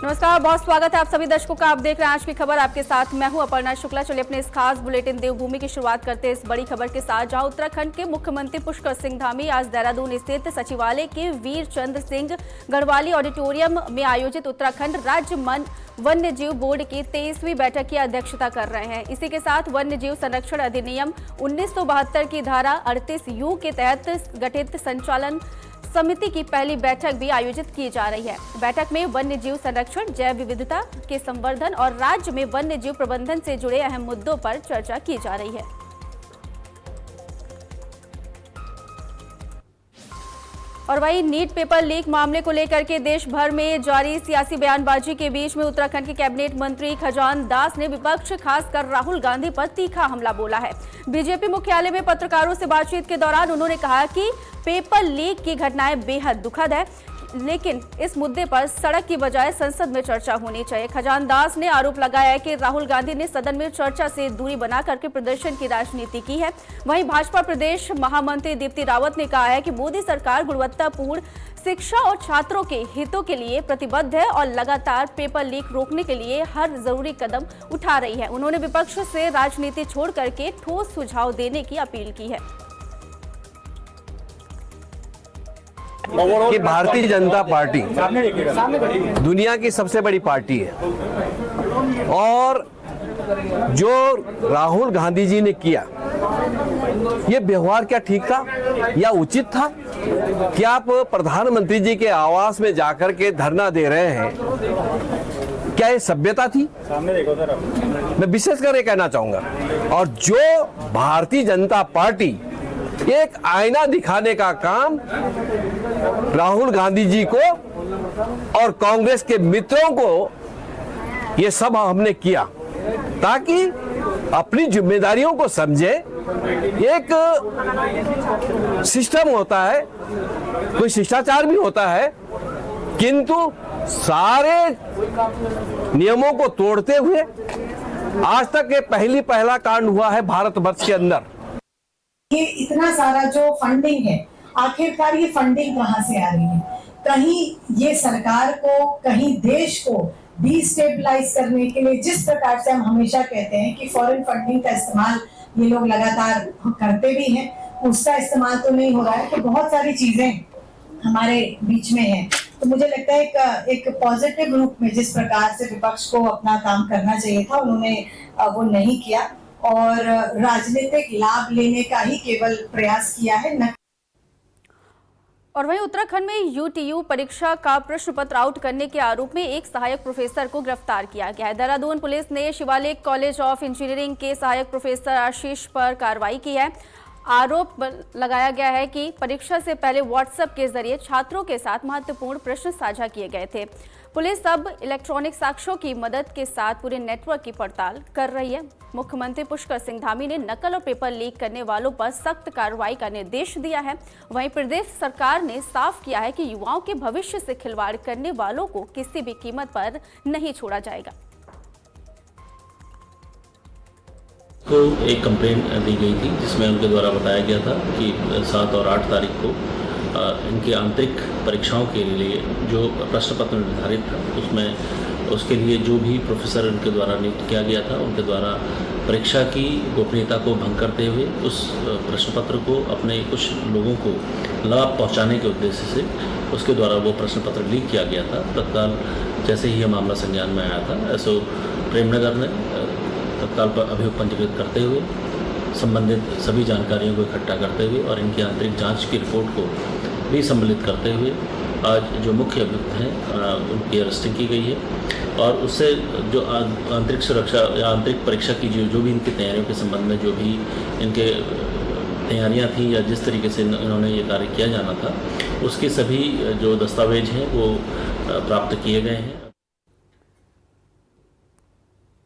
नमस्कार, बहुत स्वागत है आप सभी दर्शकों का। आप देख रहे हैं आज की खबर, आपके साथ मैं हूं अपर्णा शुक्ला। चलिए अपने इस खास बुलेटिन देवभूमि की शुरुआत करते हैं इस बड़ी खबर के साथ, जहां उत्तराखंड के मुख्यमंत्री पुष्कर सिंह धामी आज देहरादून स्थित सचिवालय के वीर चंद्र सिंह गढ़वाली ऑडिटोरियम में आयोजित उत्तराखंड राज्य वन्य जीव बोर्ड की 23वीं बैठक की अध्यक्षता कर रहे हैं। इसी के साथ वन्य जीव संरक्षण अधिनियम 1972 की धारा 38U के तहत गठित संचालन समिति की पहली बैठक भी आयोजित की जा रही है। बैठक में वन्य जीव संरक्षण, जैव विविधता के संवर्धन और राज्य में वन्य जीव प्रबंधन से जुड़े अहम मुद्दों पर चर्चा की जा रही है। और वहीं नीट पेपर लीक मामले को लेकर के देश भर में जारी सियासी बयानबाजी के बीच में उत्तराखंड के कैबिनेट मंत्री खजान दास ने विपक्ष खासकर राहुल गांधी पर तीखा हमला बोला है। बीजेपी मुख्यालय में पत्रकारों से बातचीत के दौरान उन्होंने कहा कि पेपर लीक की घटनाएं बेहद दुखद है, लेकिन इस मुद्दे पर सड़क की बजाय संसद में चर्चा होनी चाहिए। खजान दास ने आरोप लगाया है कि राहुल गांधी ने सदन में चर्चा से दूरी बना करके प्रदर्शन की राजनीति की है। वहीं भाजपा प्रदेश महामंत्री दीप्ति रावत ने कहा है कि मोदी सरकार गुणवत्तापूर्ण शिक्षा और छात्रों के हितों के लिए प्रतिबद्ध है और लगातार पेपर लीक रोकने के लिए हर जरूरी कदम उठा रही है। उन्होंने विपक्ष से राजनीति छोड़ करके ठोस सुझाव देने की अपील की है। कि भारतीय जनता पार्टी दुनिया की सबसे बड़ी पार्टी है और जो राहुल गांधी जी ने किया, ये व्यवहार क्या ठीक था या उचित था? क्या आप प्रधानमंत्री जी के आवास में जाकर के धरना दे रहे हैं, क्या ये सभ्यता थी? मैं विशेष कर ये कहना चाहूंगा। और जो भारतीय जनता पार्टी एक आईना दिखाने का काम राहुल गांधी जी को और कांग्रेस के मित्रों को, ये सब हमने किया ताकि अपनी जिम्मेदारियों को समझे। एक सिस्टम होता है, कोई शिष्टाचार भी होता है, किंतु सारे नियमों को तोड़ते हुए आज तक ये पहला कांड हुआ है भारतवर्ष के अंदर। ये इतना सारा जो फंडिंग है, आखिरकार ये फंडिंग कहाँ से आ रही है? कहीं ये सरकार को, कहीं देश को डिस्टेबलाइज करने के लिए, जिस प्रकार से हम हमेशा कहते हैं कि फॉरेन फंडिंग का इस्तेमाल ये लोग लगातार करते भी हैं, उसका इस्तेमाल तो नहीं हो रहा है। तो बहुत सारी चीजें हमारे बीच में हैं। तो मुझे लगता है एक पॉजिटिव रूप में जिस प्रकार से विपक्ष को अपना काम करना चाहिए था, उन्होंने वो नहीं किया और राजनीतिक लाभ लेने का ही केवल प्रयास किया है। और वहीं उत्तराखंड में UTU परीक्षा का प्रश्न पत्र आउट करने के आरोप में एक सहायक प्रोफेसर को गिरफ्तार किया गया है। देहरादून पुलिस ने शिवालिक कॉलेज ऑफ इंजीनियरिंग के सहायक प्रोफेसर आशीष पर कार्रवाई की है। आरोप लगाया गया है कि परीक्षा से पहले व्हाट्सएप के जरिए छात्रों के साथ महत्वपूर्ण प्रश्न साझा किए गए थे। पुलिस अब इलेक्ट्रॉनिक साक्ष्यों की मदद के साथ पूरे नेटवर्क की पड़ताल कर रही है। मुख्यमंत्री पुष्कर सिंह धामी ने नकल और पेपर लीक करने वालों पर सख्त कार्रवाई का निर्देश दिया है। वहीं प्रदेश सरकार ने साफ किया है कि युवाओं के भविष्य से खिलवाड़ करने वालों को किसी भी कीमत पर नहीं छोड़ा जाएगा। को एक कंप्लेंट दी गई थी जिसमें उनके द्वारा बताया गया था कि 7 और 8 तारीख को इनकी आंतरिक परीक्षाओं के लिए जो प्रश्न पत्र निर्धारित था, उसमें उसके लिए जो भी प्रोफेसर उनके द्वारा नियुक्त किया गया था, उनके द्वारा परीक्षा की गोपनीयता को भंग करते हुए उस प्रश्न पत्र को अपने कुछ लोगों को लाभ पहुंचाने के उद्देश्य से उसके द्वारा वो प्रश्न पत्र लीक किया गया था। तत्काल जैसे ही यह मामला संज्ञान में आया था, एसओ प्रेमनगर ने तत्काल पर अभियोग पंजीकृत करते हुए संबंधित सभी जानकारियों को इकट्ठा करते हुए और इनकी आंतरिक जांच की रिपोर्ट को भी सम्मिलित करते हुए आज जो मुख्य अभियुक्त हैं उनकी अरेस्टिंग की गई है। और उससे जो आंतरिक सुरक्षा या आंतरिक परीक्षा की जो भी इनकी तैयारियों के संबंध में जो भी इनके तैयारियां थी या जिस तरीके से इन्होंने ये कार्य किया जाना था, उसके सभी जो दस्तावेज हैं वो प्राप्त किए गए हैं।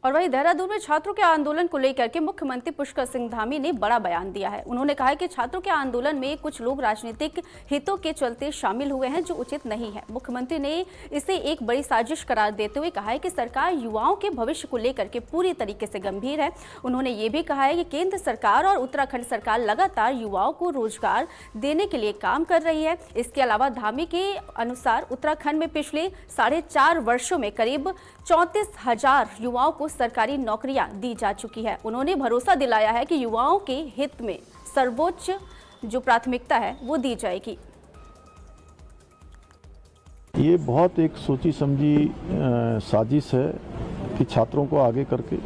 और वहीं देहरादून में छात्रों के आंदोलन को लेकर के मुख्यमंत्री पुष्कर सिंह धामी ने बड़ा बयान दिया है। उन्होंने कहा है कि छात्रों के आंदोलन में कुछ लोग राजनीतिक हितों के चलते शामिल हुए हैं, जो उचित नहीं है। मुख्यमंत्री ने इसे एक बड़ी साजिश करार देते हुए कहा है कि सरकार युवाओं के भविष्य को लेकर के पूरी तरीके से गंभीर है। उन्होंने ये भी कहा है कि केंद्र सरकार और उत्तराखंड सरकार लगातार युवाओं को रोजगार देने के लिए काम कर रही है। इसके अलावा धामी के अनुसार उत्तराखंड में पिछले 4.5 वर्षों में करीब 34,000 युवाओं को सरकारी नौकरियां दी जा चुकी है। उन्होंने भरोसा दिलाया है कि युवाओं के हित में सर्वोच्च जो प्राथमिकता है वो दी जाएगी। ये बहुत एक सोची समझी साजिश है कि छात्रों को आगे करके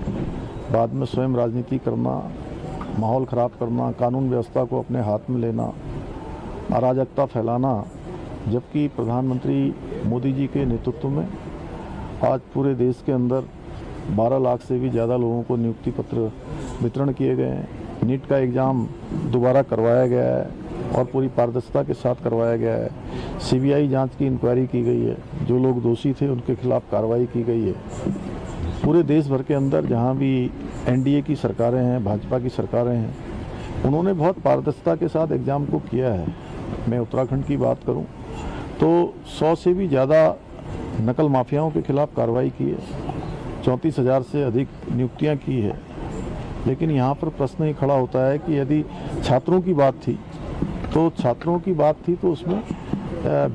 बाद में स्वयं राजनीति करना, माहौल ख़राब करना, कानून व्यवस्था को अपने हाथ में लेना, अराजकता फैलाना। जबकि प्रधानमंत्री मोदी जी के नेतृत्व में आज पूरे देश के अंदर 12 लाख से भी ज़्यादा लोगों को नियुक्ति पत्र वितरण किए गए हैं। नीट का एग्ज़ाम दोबारा करवाया गया है और पूरी पारदर्शिता के साथ करवाया गया है। सीबीआई जांच की इंक्वायरी की गई है, जो लोग दोषी थे उनके खिलाफ कार्रवाई की गई है। पूरे देश भर के अंदर जहां भी एनडीए की सरकारें हैं, भाजपा की सरकारें हैं, उन्होंने बहुत पारदर्शिता के साथ एग्ज़ाम को किया है। मैं उत्तराखंड की बात करूं तो 100 से भी ज़्यादा नकल माफियाओं के खिलाफ कार्रवाई की है, 34,000 से अधिक नियुक्तियां की है। लेकिन यहाँ पर प्रश्न ये खड़ा होता है कि यदि छात्रों की बात थी तो उसमें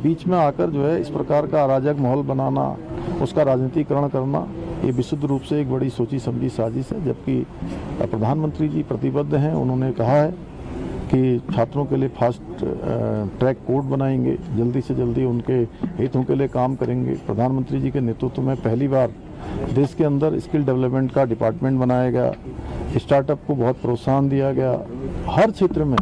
बीच में आकर जो है इस प्रकार का अराजक माहौल बनाना, उसका राजनीतिकरण करना, ये विशुद्ध रूप से एक बड़ी सोची समझी साजिश है। जबकि प्रधानमंत्री जी प्रतिबद्ध हैं, उन्होंने कहा है कि छात्रों के लिए फास्ट ट्रैक कोर्ट बनाएंगे, जल्दी से जल्दी उनके हितों के लिए काम करेंगे। प्रधानमंत्री जी के नेतृत्व में पहली बार देश के अंदर स्किल डेवलपमेंट का डिपार्टमेंट बनाया गया, स्टार्टअप को बहुत प्रोत्साहन दिया गया। हर क्षेत्र में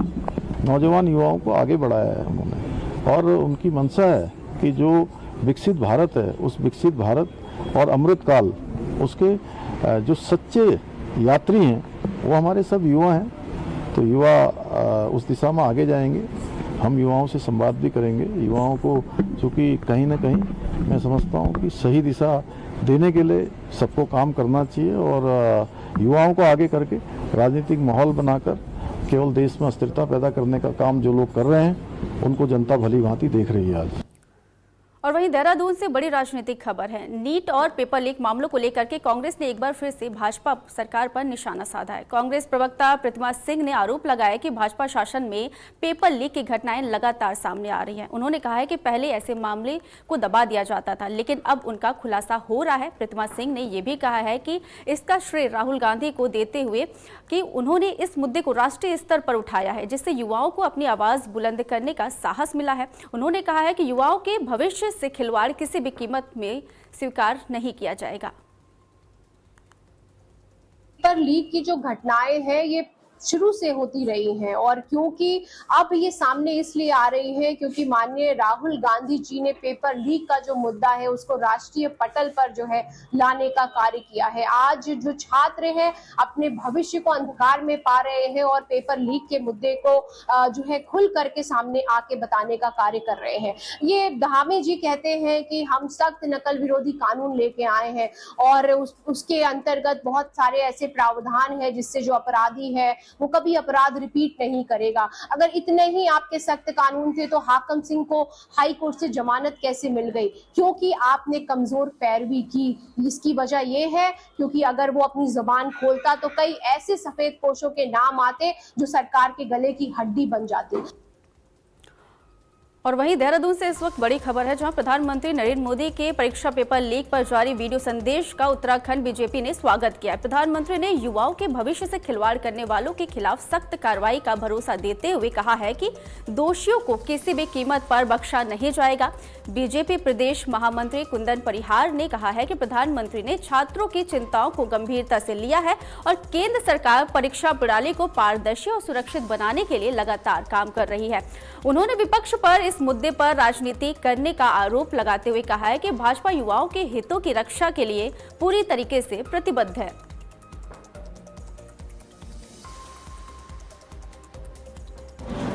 नौजवान युवाओं को आगे बढ़ाया है उन्होंने, और उनकी मंशा है कि जो विकसित भारत है, उस विकसित भारत और अमृतकाल, उसके जो सच्चे यात्री हैं वो हमारे सब युवा हैं। तो युवा उस दिशा में आगे जाएंगे। हम युवाओं से संवाद भी करेंगे। युवाओं को चूँकि कहीं ना कहीं मैं समझता हूँ कि सही दिशा देने के लिए सबको काम करना चाहिए, और युवाओं को आगे करके राजनीतिक माहौल बनाकर केवल देश में अस्थिरता पैदा करने का काम जो लोग कर रहे हैं उनको जनता भली भांति देख रही है आज। और वहीं देहरादून से बड़ी राजनीतिक खबर है। नीट और पेपर लीक मामलों को लेकर के कांग्रेस ने एक बार फिर से भाजपा सरकार पर निशाना साधा है। कांग्रेस प्रवक्ता प्रतिमा सिंह ने आरोप लगाया कि भाजपा शासन में पेपर लीक की घटनाएं लगातार सामने आ रही हैं। उन्होंने कहा है कि पहले ऐसे मामले को दबा दिया जाता था, लेकिन अब उनका खुलासा हो रहा है। प्रतिमा सिंह ने यह भी कहा है कि इसका श्रेय राहुल गांधी को देते हुए कि उन्होंने इस मुद्दे को राष्ट्रीय स्तर पर उठाया है, जिससे युवाओं को अपनी आवाज बुलंद करने का साहस मिला है। उन्होंने कहा है कि युवाओं के भविष्य से खिलवाड़ किसी भी कीमत में स्वीकार नहीं किया जाएगा। पेपर लीक की जो घटनाएं हैं ये शुरू से होती रही हैं, और क्योंकि अब ये सामने इसलिए आ रही है क्योंकि माननीय राहुल गांधी जी ने पेपर लीक का जो मुद्दा है उसको राष्ट्रीय पटल पर जो है लाने का कार्य किया है। आज जो छात्र हैं अपने भविष्य को अंधकार में पा रहे हैं और पेपर लीक के मुद्दे को जो है खुल करके सामने आके बताने का कार्य कर रहे हैं। ये धामी जी कहते हैं कि हम सख्त नकल विरोधी कानून लेके आए हैं और उसके अंतर्गत बहुत सारे ऐसे प्रावधान है जिससे जो अपराधी है वो कभी अपराध रिपीट नहीं करेगा। अगर इतने ही आपके सख्त कानून थे तो हाकम सिंह को हाई कोर्ट से जमानत कैसे मिल गई? क्योंकि आपने कमजोर पैरवी की। इसकी वजह यह है क्योंकि अगर वो अपनी जुबान खोलता तो कई ऐसे सफेद पोशों के नाम आते जो सरकार के गले की हड्डी बन जाती। और वहीं देहरादून से इस वक्त बड़ी खबर है, जहां प्रधानमंत्री नरेंद्र मोदी के परीक्षा पेपर लीक पर जारी वीडियो संदेश का उत्तराखंड बीजेपी ने स्वागत किया। प्रधानमंत्री ने युवाओं के भविष्य से खिलवाड़ करने वालों के खिलाफ सख्त कार्रवाई का भरोसा देते हुए कहा है कि दोषियों को किसी भी कीमत पर बख्शा नहीं जाएगा। बीजेपी प्रदेश महामंत्री कुंदन परिहार ने कहा है कि प्रधानमंत्री ने छात्रों की चिंताओं को गंभीरता से लिया है और केंद्र सरकार परीक्षा प्रणाली को पारदर्शी और सुरक्षित बनाने के लिए लगातार काम कर रही है। उन्होंने विपक्ष पर इस मुद्दे पर राजनीति करने का आरोप लगाते हुए कहा है कि भाजपा युवाओं के हितों की रक्षा के लिए पूरी तरीके से प्रतिबद्ध है।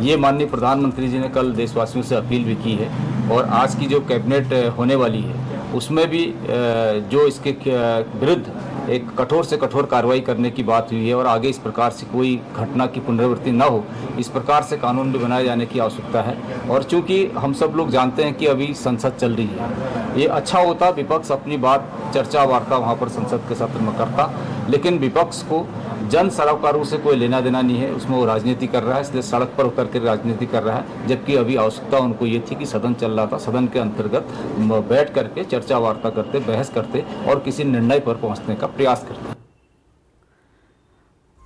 ये माननीय प्रधानमंत्री जी ने कल देशवासियों से अपील भी की है और आज की जो कैबिनेट होने वाली है उसमें भी जो इसके विरुद्ध एक कठोर से कठोर कार्रवाई करने की बात हुई है और आगे इस प्रकार से कोई घटना की पुनरावृत्ति न हो, इस प्रकार से कानून भी बनाए जाने की आवश्यकता है। और चूंकि हम सब लोग जानते हैं कि अभी संसद चल रही है, ये अच्छा होता विपक्ष अपनी बात चर्चा वार्ता वहाँ पर संसद के सत्र में करता, लेकिन विपक्ष को जन सरोकारों से कोई लेना देना नहीं है, उसमें वो राजनीति कर रहा है, इसलिए सड़क पर उतर कर राजनीति कर रहा है। जबकि अभी आवश्यकता उनको ये थी कि सदन चल रहा था, सदन के अंतर्गत बैठ करके चर्चा वार्ता करते, बहस करते और किसी निर्णय पर पहुंचने का प्रयास करते।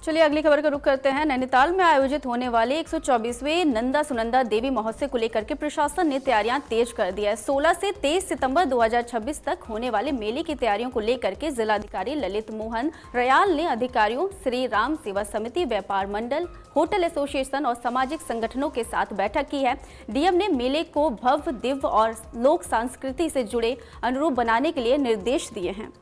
चलिए अगली खबर का रुख करते हैं। नैनीताल में आयोजित होने वाले 124वें नंदा सुनंदा देवी महोत्सव को लेकर के प्रशासन ने तैयारियां तेज कर दी है। 16 से 23 सितंबर 2026 तक होने वाले मेले की तैयारियों को लेकर के जिलाधिकारी ललित मोहन रयाल ने अधिकारियों, श्री राम सेवा समिति, व्यापार मंडल, होटल एसोसिएशन और सामाजिक संगठनों के साथ बैठक की है। डीएम ने मेले को भव्य, दिव्य और लोक संस्कृति से जुड़े अनुरूप बनाने के लिए निर्देश दिए हैं।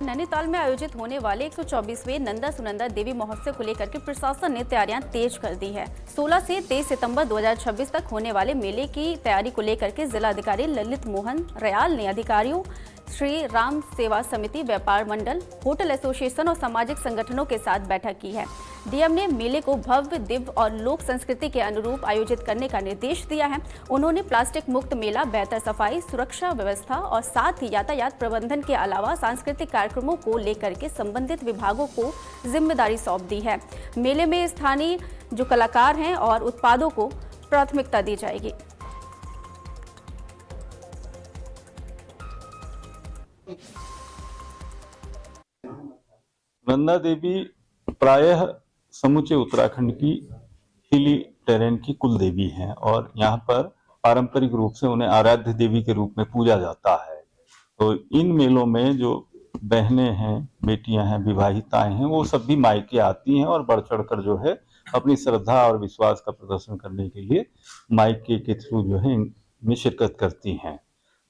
नैनीताल में आयोजित होने वाले 124वें नंदा सुनंदा देवी महोत्सव को लेकर के प्रशासन ने तैयारियां तेज कर दी है। 16 से 23 सितंबर 2026 तक होने वाले मेले की तैयारी को लेकर के जिलाधिकारी ललित मोहन रयाल ने अधिकारियों, श्री राम सेवा समिति, व्यापार मंडल, होटल एसोसिएशन और सामाजिक संगठनों के साथ बैठक की है। डीएम ने मेले को भव्य, दिव्य और लोक संस्कृति के अनुरूप आयोजित करने का निर्देश दिया है। उन्होंने प्लास्टिक मुक्त मेला, बेहतर सफाई, सुरक्षा व्यवस्था और साथ ही यातायात प्रबंधन के अलावा सांस्कृतिक कार्यक्रमों को लेकर के संबंधित विभागों को जिम्मेदारी सौंप दी है। मेले में स्थानीय जो कलाकार हैं और उत्पादों को प्राथमिकता दी जाएगी। नंदा देवी प्रायः समूचे उत्तराखंड की हिली टेरेन की कुल देवी हैं और यहाँ पर पारंपरिक रूप से उन्हें आराध्य देवी के रूप में पूजा जाता है। तो इन मेलों में जो बहनें हैं, बेटियां हैं, विवाहिताएं हैं, वो सब भी मायके आती हैं और बढ़ चढ़कर जो है अपनी श्रद्धा और विश्वास का प्रदर्शन करने के लिए मायके के थ्रू जो है इनमें शिरकत करती हैं।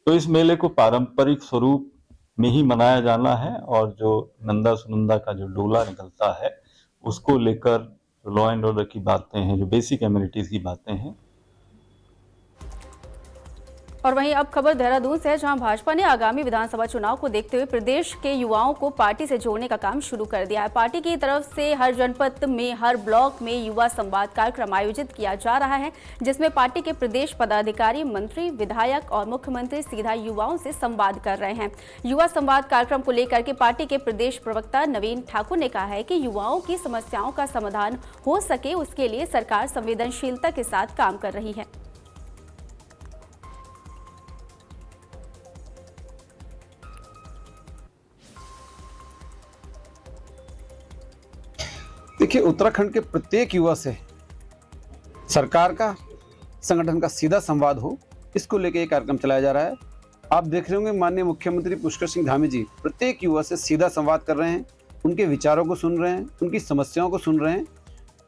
तो इस मेले को पारंपरिक स्वरूप में ही मनाया जाना है और जो नंदा सुनंदा का जो डोला निकलता है उसको लेकर लॉ एंड ऑर्डर की बातें हैं, जो बेसिक एमिनिटीज की बातें हैं। और वहीं अब खबर देहरादून से है, जहां भाजपा ने आगामी विधानसभा चुनाव को देखते हुए प्रदेश के युवाओं को पार्टी से जोड़ने का काम शुरू कर दिया है। पार्टी की तरफ से हर जनपद में, हर ब्लॉक में युवा संवाद कार्यक्रम आयोजित किया जा रहा है, जिसमें पार्टी के प्रदेश पदाधिकारी, मंत्री, विधायक और मुख्यमंत्री सीधा युवाओं से संवाद कर रहे हैं। युवा संवाद कार्यक्रम को लेकर के पार्टी के प्रदेश प्रवक्ता नवीन ठाकुर ने कहा है कि युवाओं की समस्याओं का समाधान हो सके, उसके लिए सरकार संवेदनशीलता के साथ काम कर रही है। देखिए, उत्तराखंड के प्रत्येक युवा से सरकार का, संगठन का सीधा संवाद हो, इसको लेकर ये कार्यक्रम चलाया जा रहा है। आप देख रहे होंगे माननीय मुख्यमंत्री पुष्कर सिंह धामी जी प्रत्येक युवा से सीधा संवाद कर रहे हैं, उनके विचारों को सुन रहे हैं, उनकी समस्याओं को सुन रहे हैं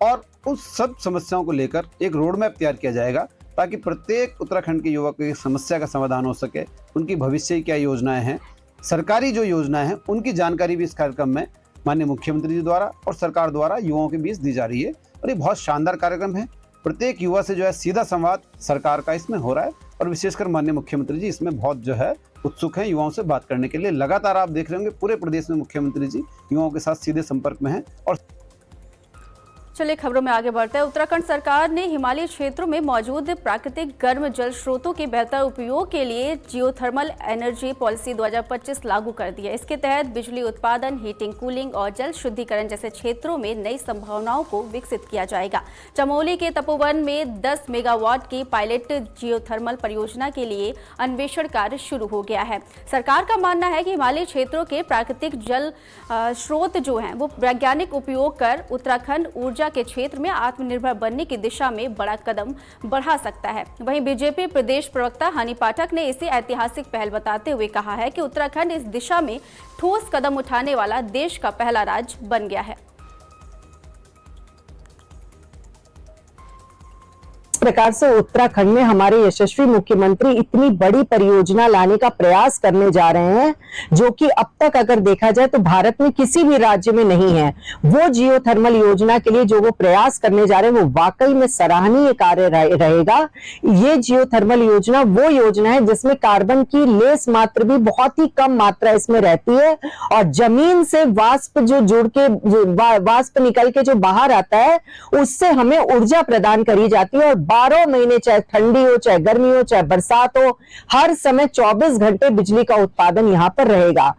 और उस सब समस्याओं को लेकर एक रोड मैप तैयार किया जाएगा ताकि प्रत्येक उत्तराखंड के युवा की समस्या का समाधान हो सके। उनकी भविष्य की क्या योजनाएं हैं, सरकारी जो योजनाएं हैं, उनकी जानकारी भी इस कार्यक्रम में माननीय मुख्यमंत्री जी द्वारा और सरकार द्वारा युवाओं के बीच दी जा रही है और ये बहुत शानदार कार्यक्रम है। प्रत्येक युवा से जो है सीधा संवाद सरकार का इसमें हो रहा है और विशेषकर माननीय मुख्यमंत्री जी इसमें बहुत जो है उत्सुक हैं युवाओं से बात करने के लिए। लगातार आप देख रहे होंगे पूरे प्रदेश में मुख्यमंत्री जी युवाओं के साथ सीधे संपर्क में हैं। और चलिए खबरों में आगे बढ़ते हैं। उत्तराखंड सरकार ने हिमालयी क्षेत्रों में मौजूद प्राकृतिक गर्म जल स्रोतों के बेहतर उपयोग के लिए जियोथर्मल एनर्जी पॉलिसी 2025 लागू कर दी है। इसके तहत बिजली उत्पादन, हीटिंग, कूलिंग और जल शुद्धिकरण जैसे क्षेत्रों में नई संभावनाओं को विकसित किया जाएगा। चमोली के तपोवन में 10 मेगावाट की पायलट जियोथर्मल परियोजना के लिए अन्वेषण कार्य शुरू हो गया है। सरकार का मानना है कि हिमालयी क्षेत्रों के प्राकृतिक जल स्रोत जो हैं वो वैज्ञानिक उपयोग कर उत्तराखंड ऊर्जा के क्षेत्र में आत्मनिर्भर बनने की दिशा में बड़ा कदम बढ़ा सकता है। वहीं बीजेपी प्रदेश प्रवक्ता हनी पाठक ने इसे ऐतिहासिक पहल बताते हुए कहा है कि उत्तराखंड इस दिशा में ठोस कदम उठाने वाला देश का पहला राज्य बन गया है। प्रकार से उत्तराखंड में हमारे यशस्वी मुख्यमंत्री इतनी बड़ी परियोजना लाने का प्रयास करने जा रहे हैं, जो कि अब तक अगर देखा जाए तो भारत में किसी भी राज्य में नहीं है। वो जियोथर्मल योजना के लिए जो वो प्रयास करने जा रहे हैं वो वाकई में सराहनीय कार्य रहेगा। ये जियोथर्मल योजना वो योजना है जिसमें कार्बन की लेस मात्रा भी बहुत ही कम मात्रा इसमें रहती है और जमीन से वाष्प जो जुड़ के वाष्प निकल के जो बाहर आता है उससे हमें ऊर्जा प्रदान करी जाती है और 12 महीने चाहे ठंडी हो, चाहे गर्मी हो, चाहे बरसात हो, हर समय 24 घंटे बिजली का उत्पादन यहां पर रहेगा।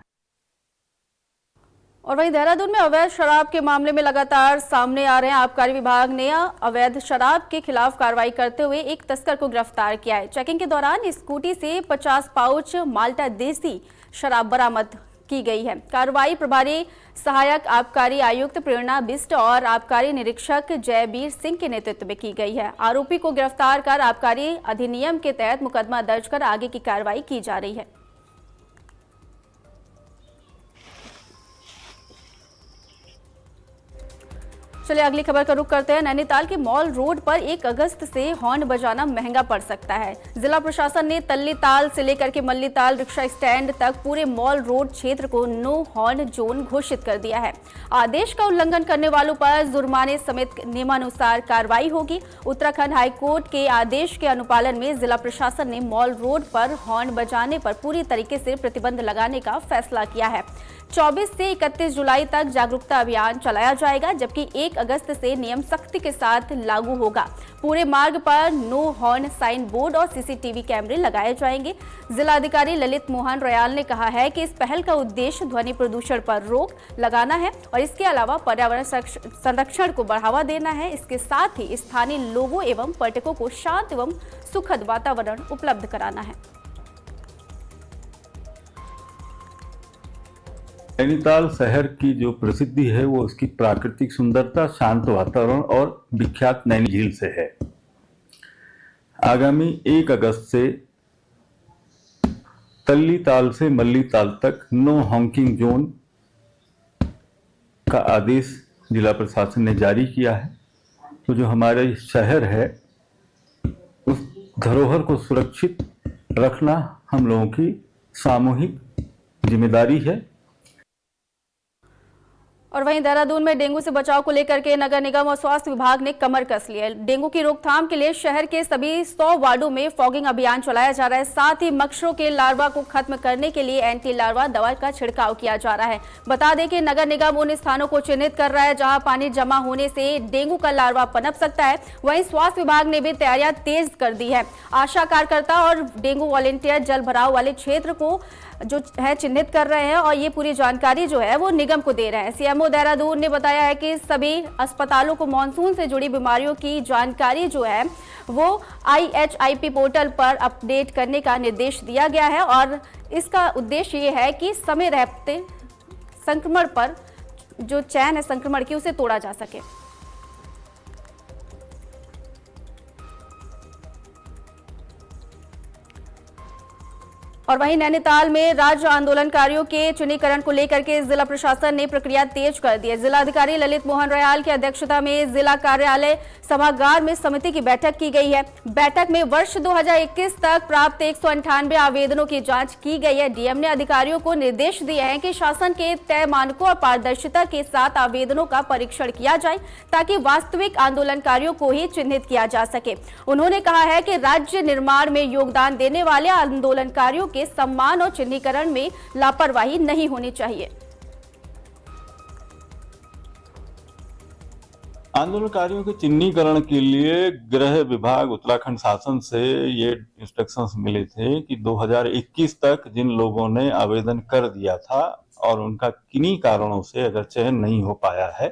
और वहीं देहरादून में अवैध शराब के मामले में लगातार सामने आ रहे हैं। आबकारी विभाग ने अवैध शराब के खिलाफ कार्रवाई करते हुए एक तस्कर को गिरफ्तार किया है। चेकिंग के दौरान स्कूटी से 50 पाउच माल्टा देसी शराब बरामद की गई है। कार्रवाई प्रभारी सहायक आबकारी आयुक्त प्रेरणा बिष्ट और आबकारी निरीक्षक जयबीर सिंह के नेतृत्व में की गई है। आरोपी को गिरफ्तार कर आबकारी अधिनियम के तहत मुकदमा दर्ज कर आगे की कार्रवाई की जा रही है। चलिए अगली खबर का रुख करते हैं। नैनीताल के मॉल रोड पर 1 अगस्त से हॉर्न बजाना महंगा पड़ सकता है। जिला प्रशासन ने तल्लीताल से लेकर के मल्लीताल रिक्शा स्टैंड तक पूरे मॉल रोड क्षेत्र को नो हॉर्न जोन घोषित कर दिया है। आदेश का उल्लंघन करने वालों पर जुर्माने समेत नियमानुसार कार्रवाई होगी। उत्तराखंड हाईकोर्ट के आदेश के अनुपालन में जिला प्रशासन ने मॉल रोड पर हॉर्न बजाने पर पूरी तरीके से प्रतिबंध लगाने का फैसला किया है। 24 से 31 जुलाई तक जागरूकता अभियान चलाया जाएगा, जबकि 1 अगस्त से नियम सख्ती के साथ लागू होगा। पूरे मार्ग पर नो हॉर्न साइन बोर्ड और सीसीटीवी कैमरे लगाए जाएंगे। जिलाधिकारी ललित मोहन रयाल ने कहा है कि इस पहल का उद्देश्य ध्वनि प्रदूषण पर रोक लगाना है और इसके अलावा पर्यावरण संरक्षण को बढ़ावा देना है। इसके साथ ही स्थानीय लोगों एवं पर्यटकों को शांत एवं सुखद वातावरण उपलब्ध कराना है। नैनीताल शहर की जो प्रसिद्धि है वो उसकी प्राकृतिक सुंदरता, शांत वातावरण और विख्यात नैनी झील से है। आगामी 1 अगस्त से तल्लीताल से मल्लीताल तक नो हॉकिंग जोन का आदेश जिला प्रशासन ने जारी किया है। तो जो हमारे शहर है उस धरोहर को सुरक्षित रखना हम लोगों की सामूहिक जिम्मेदारी है। और वहीं देहरादून में डेंगू से बचाव को लेकर के नगर निगम और स्वास्थ्य विभाग ने कमर कस ली है। डेंगू की रोकथाम के लिए शहर के सभी 100 वार्डों में फॉगिंग अभियान चलाया जा रहा है। साथ ही मच्छरों के लार्वा को खत्म करने के लिए एंटी लार्वा दवा का छिड़काव किया जा रहा है। बता दें कि नगर निगम उन स्थानों को चिन्हित कर रहा है जहां पानी जमा होने से डेंगू का लार्वा पनप सकता है। वहीं स्वास्थ्य विभाग ने भी तैयारियां तेज कर दी है। आशा कार्यकर्ता और डेंगू वॉलेंटियर जल भराव वाले क्षेत्र को जो है चिन्हित कर रहे हैं और ये पूरी जानकारी जो है वो निगम को दे रहे हैं। सीएमओ देहरादून ने बताया है कि सभी अस्पतालों को मानसून से जुड़ी बीमारियों की जानकारी जो है वो IHIP पोर्टल पर अपडेट करने का निर्देश दिया गया है और इसका उद्देश्य ये है कि समय रहते संक्रमण पर जो चैन है संक्रमण की उसे तोड़ा जा सके। और वहीं नैनीताल में राज्य आंदोलनकारियों के चिन्हीकरण को लेकर के जिला प्रशासन ने प्रक्रिया तेज कर दी है। जिलाधिकारी ललित मोहन रयाल की अध्यक्षता में जिला कार्यालय सभागार में समिति की बैठक की गई है। बैठक में वर्ष 2021 तक प्राप्त 198 आवेदनों की जांच की गई है। डीएम ने अधिकारियों को निर्देश दिए हैं कि शासन के तय मानकों और पारदर्शिता के साथ आवेदनों का परीक्षण किया जाए ताकि वास्तविक आंदोलनकारियों को ही चिन्हित किया जा सके। उन्होंने कहा है कि राज्य निर्माण में योगदान देने वाले आंदोलनकारियों के सम्मान और चिन्हीकरण में लापरवाही नहीं होनी चाहिए। आंदोलनकारियों के चिन्हीकरण के लिए गृह विभाग उत्तराखंड शासन से ये इंस्ट्रक्शंस मिले थे कि 2021 तक जिन लोगों ने आवेदन कर दिया था और उनका किन्हीं कारणों से अगर चयन नहीं हो पाया है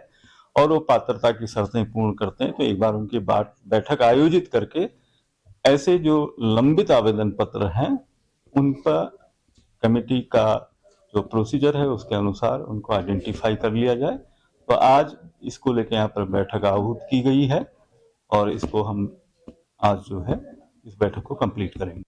और वो पात्रता की शर्तें पूर्ण करते हैं तो एक बार उनकी बैठक आयोजित करके ऐसे जो लंबित आवेदन पत्र हैं उन पर कमेटी का जो प्रोसीजर है उसके अनुसार उनको आइडेंटिफाई कर लिया जाए। तो आज इसको लेके यहाँ पर बैठक आहूत की गई है और इसको हम आज जो है इस बैठक को कंप्लीट करेंगे।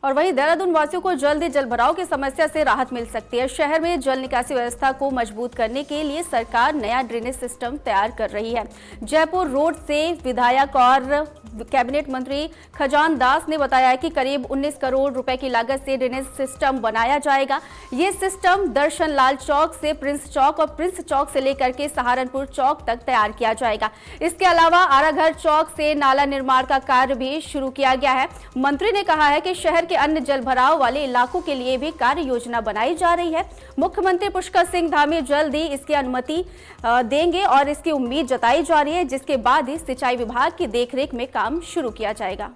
और वहीं देहरादून वासियों को जल्द ही जलभराव की समस्या से राहत मिल सकती है। शहर में जल निकासी व्यवस्था को मजबूत करने के लिए सरकार नया ड्रेनेज सिस्टम तैयार कर रही है। जयपुर रोड से विधायक और कैबिनेट मंत्री खजान दास ने बताया है कि करीब 19 करोड़ रुपए की लागत से ड्रेनेज सिस्टम बनाया जाएगा। ये सिस्टम दर्शन लाल चौक से प्रिंस चौक और प्रिंस चौक से लेकर के सहारनपुर चौक तक तैयार किया जाएगा। इसके अलावा आराघर चौक से नाला निर्माण का कार्य भी शुरू किया गया है। मंत्री ने कहा है कि शहर के अन्य जलभराव वाले इलाकों के लिए भी कार्य योजना बनाई जा रही है। मुख्यमंत्री पुष्कर सिंह धामी जल्द ही इसकी अनुमति देंगे और इसकी उम्मीद जताई जा रही है, जिसके बाद ही सिंचाई विभाग की देखरेख में काम शुरू किया जाएगा।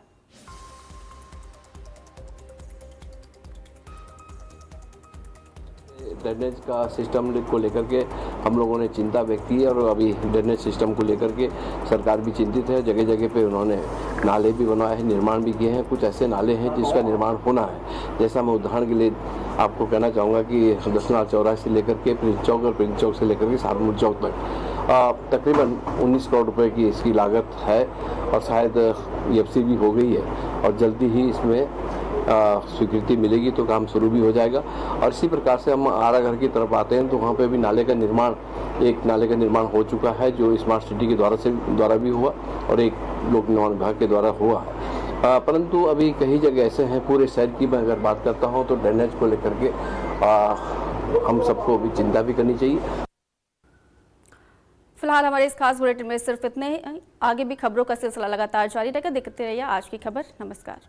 ड्रेनेज का सिस्टम को लेकर के हम लोगों ने चिंता व्यक्त की है और अभी ड्रेनेज सिस्टम को लेकर के सरकार भी चिंतित है। जगह जगह पे उन्होंने नाले भी बनाए हैं, निर्माण भी किए हैं। कुछ ऐसे नाले हैं जिसका निर्माण होना है। जैसा मैं उदाहरण के लिए आपको कहना चाहूँगा कि दर्शन चौराहे से लेकर के प्रिंस चौक और प्रिंस चौक से लेकर के सहारनपुर चौक तक तकरीबन 19 करोड़ रुपए की इसकी लागत है और शायद EFC भी हो गई है और जल्दी ही इसमें स्वीकृति मिलेगी तो काम शुरू भी हो जाएगा। और इसी प्रकार से हम आराघर की तरफ आते हैं तो वहाँ पे भी नाले का निर्माण हो चुका है, जो स्मार्ट सिटी के द्वारा भी हुआ और एक लोक निर्माण विभाग के द्वारा हुआ है। परंतु अभी कई जगह ऐसे हैं, पूरे शहर की मैं अगर बात करता हूँ तो ड्रेनेज को लेकर के हम सबको अभी चिंता भी करनी चाहिए। फिलहाल हमारे इस खास बुलेटिन में सिर्फ इतने ही। आगे भी खबरों का सिलसिला लगातार जारी रहेगा। देखते रहिए आज की खबर। नमस्कार।